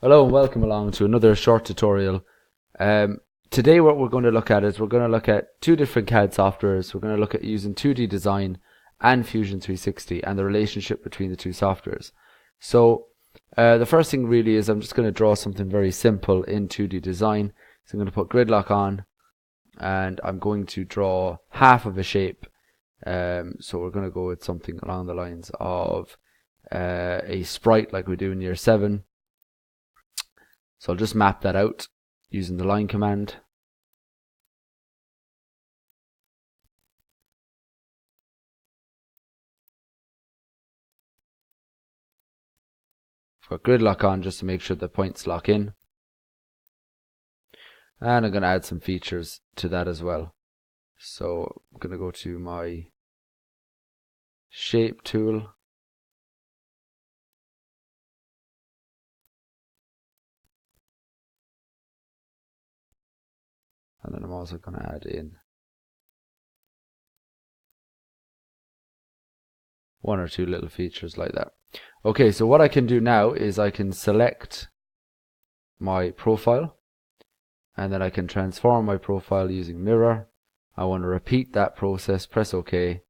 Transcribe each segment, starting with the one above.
Hello and welcome along to another short tutorial. Today what we're going to look at is we're going to look at two different CAD softwares. We're going to look at using 2D Design and Fusion 360 and the relationship between the two softwares. So the first thing really is I'm just going to draw something very simple in 2D Design. So I'm going to put gridlock on and I'm going to draw half of a shape. So we're going to go with something along the lines of a sprite like we do in year 7. So I'll just map that out using the line command. I've got gridlock on just to make sure the points lock in. And I'm going to add some features to that as well. So I'm going to go to my shape tool. And then I'm also going to add in one or two little features like that. Okay, so what I can do now is I can select my profile and then I can transform my profile using mirror. I want to repeat that process, press OK,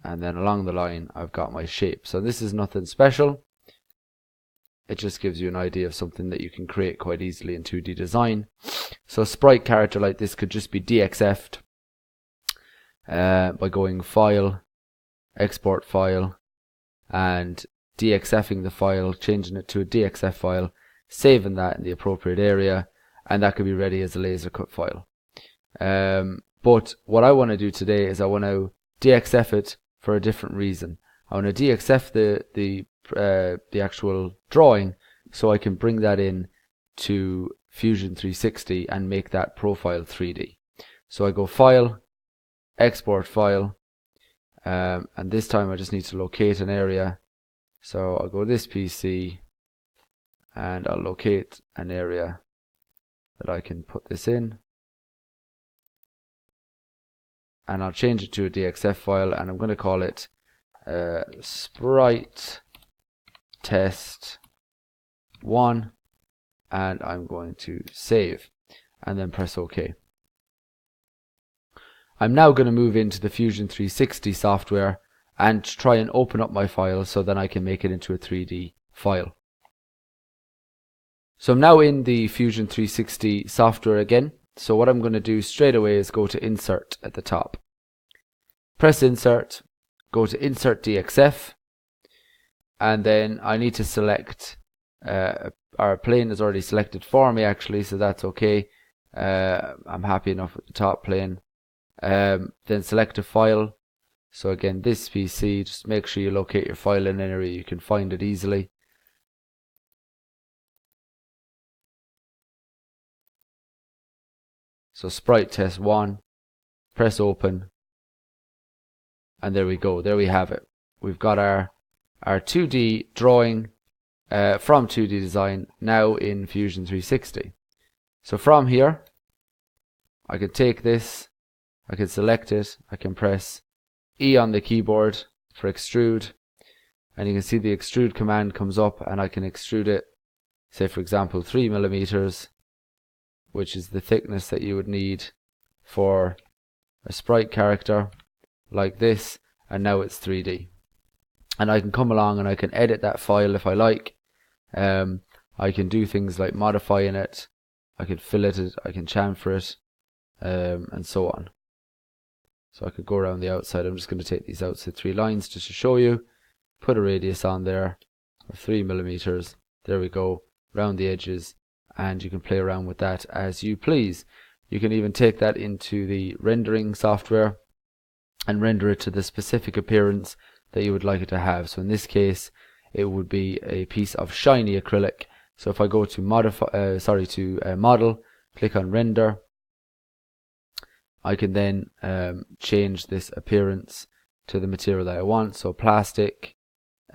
and then along the line I've got my shape. So this is nothing special. It just gives you an idea of something that you can create quite easily in 2D Design. So a sprite character like this could just be DXF'd by going File, Export File, and DXFing the file, changing it to a DXF file, saving that in the appropriate area, and that could be ready as a laser cut file. But what I want to do today is I want to DXF it for a different reason. I want to DXF the actual drawing so I can bring that in to Fusion 360 and make that profile 3D. So I go File, Export File, and this time I just need to locate an area. So I'll go this PC and I'll locate an area that I can put this in. And I'll change it to a DXF file and I'm going to call it sprite test 1, and I'm going to save and then press OK. I'm now going to move into the Fusion 360 software and try and open up my file so then I can make it into a 3D file. So I'm now in the Fusion 360 software again. So what I'm going to do straight away is go to Insert at the top. Press Insert, go to Insert DXF, and then I need to select, our plane is already selected for me actually, so that's okay. I'm happy enough with the top plane. Then select a file. So again, this PC, just make sure you locate your file in an area you can find it easily. So sprite test 1, press open, and there we go, there we have it. We've got our 2D drawing from 2D Design now in Fusion 360. So from here, I can take this, I can select it, I can press E on the keyboard for extrude, and you can see the extrude command comes up and I can extrude it, say for example 3mm, which is the thickness that you would need for a sprite character like this, and now it's 3D. And I can come along and I can edit that file if I like. I can do things like modifying it, I can fillet it, I can chamfer it, and so on. So I could go around the outside. I'm just going to take these outside 3 lines just to show you. Put a radius on there of 3mm. There we go, around the edges, and you can play around with that as you please. You can even take that into the rendering software and render it to the specific appearance that you would like it to have. So in this case, it would be a piece of shiny acrylic. So if I go to model, click on render, I can then change this appearance to the material that I want. So plastic,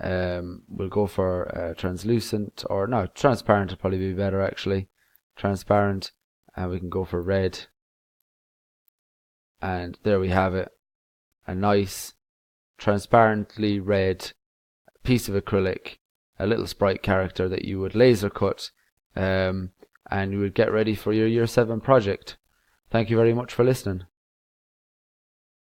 we'll go for translucent, or no, transparent would probably be better actually. Transparent, and we can go for red. And there we have it, a nice transparently red piece of acrylic a little sprite character that you would laser cut, and you would get ready for your Year 7 project. Thank you very much for listening.